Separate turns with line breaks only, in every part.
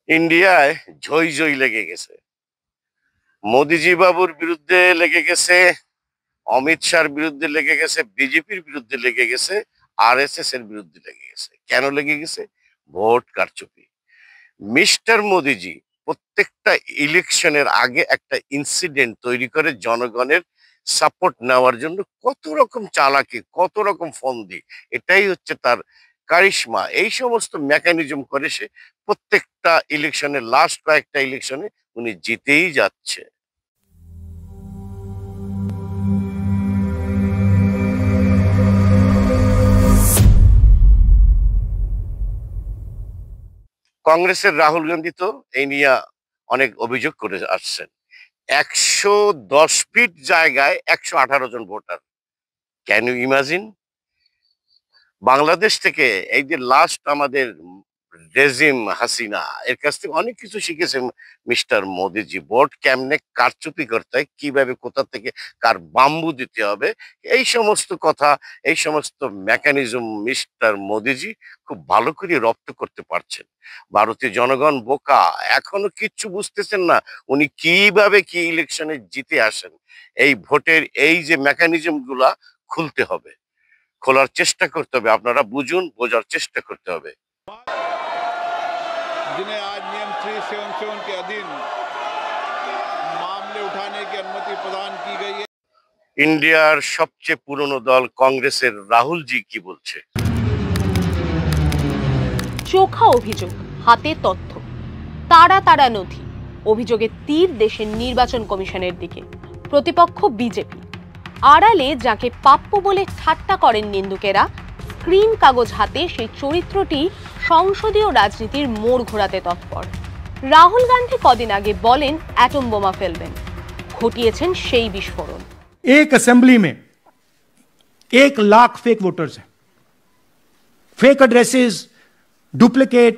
ইন্ডিয়ায় ঝই ঝই লেগে গেছে। মোদিজি বাবুর বিরুদ্ধে লেগে গেছে, অমিত শাহর বিরুদ্ধে লেগে গেছে, বিজেপির বিরুদ্ধে লেগে গেছে, আরএসএস এর বিরুদ্ধে লেগে গেছে। কেন লেগে গেছে? ভোট কারচুপি। মিস্টার মোদিজি প্রত্যেকটা ইলেকশনের আগে একটা ইনসিডেন্ট তৈরি করে জনগণের সাপোর্ট নেওয়ার জন্য কত রকম চালাকি, কত রকম ফন্দি। এটাই হচ্ছে তার কারিশমা। এই সমস্ত মেকানিজম করে সে প্রত্যেকটা ইলেকশনে, লাস্ট কয়েকটা ইলেকশনে উনি জিতেই যাচ্ছে। কংগ্রেসের রাহুল গান্ধী তো এই নিয়ে অনেক অভিযোগ করে আসছেন। ১১০ ফিট জায়গায় ১১৮ জন ভোটার। Can you imagine? বাংলাদেশ থেকে এই যে লাস্ট আমাদের রেজিম হাসিনা, এর কাছ থেকে অনেক কিছু শিখেছে মিস্টার মোদিজি। ভোট কেমনে কারচুপি করতে হয়, কিভাবে কোথা থেকে কার বাম্বু দিতে হবে, এই সমস্ত কথা, এই সমস্ত মেকানিজম মিস্টার মোদিজি খুব ভালো করে রপ্ত করতে পারছেন। ভারতীয় জনগণ বোকা, এখনো কিচ্ছু বুঝতেছেন না উনি কিভাবে কি ইলেকশনে জিতে আসেন। এই ভোটের এই যে মেকানিজম গুলা খুলতে হবে, খোলার চেষ্টা করতে হবে। আপনারা বুঝুন, বোঝার চেষ্টা করতে হবে।
जिन्हें आज नियम 377 के अधीन मामले उठाने की अनुमति प्रदान की गई है।
ইন্ডিয়ার সবচেয়ে পুরনো দল কংগ্রেসের রাহুলজি কি বলছে?
চোখা অভিযোগ, হাতে তথ্য, তারা তারা নথি। অভিযোগের তীর দেশের নির্বাচন কমিশনের দিকে। প্রতিপক্ষ বিজেপি। আড়ালে যাকে প্রাপ্য বলে ঠাট্টা করেন নিন্দুকেরা, স্ক্রিন কাগজ হাতে সেই চরিত্রটি সংসদীয় রাজনীতির মোড় ঘোরাতে তৎপর। রাহুল গান্ধী কদিন আগে বলেন অ্যাটম বোমা ফেলবেন, ঘটিয়েছেন সেই বিস্ফোরণ।
एक असेंबली में 1 लाख फेक वोटर्स हैं, फेक एड्रेसेस, डुप्लीकेट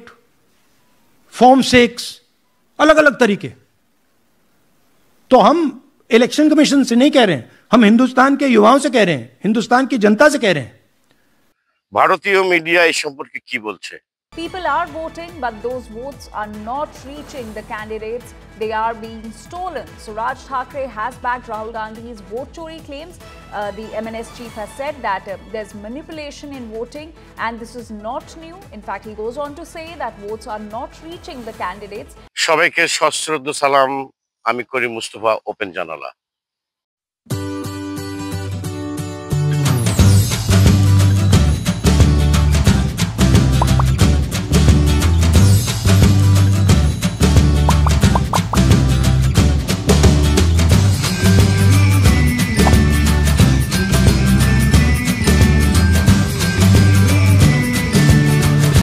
फॉर्म 6, अलग अलग तरीके। तो हम इलेक्शन कमीशन से नहीं कह रहे हैं, हम हिंदुस्तान के युवाओं से कह रहे हैं, हिंदुस्तान की जनता से कह रहे हैं।
ভারতীয় মিডিয়া এই সম্পর্কে কি বলছে?
People are voting, but those votes are not reaching the candidates. They are being stolen. So Raj Thackeray has backed Rahul Gandhi's vote chori claims. The MNS chief has said that there's manipulation in voting, and this is not new. In fact, he goes on to say that votes are not reaching the candidates.
সবাইকে সশ্রদ্ধ সালাম। আমি করিম Mustafa open জানালা।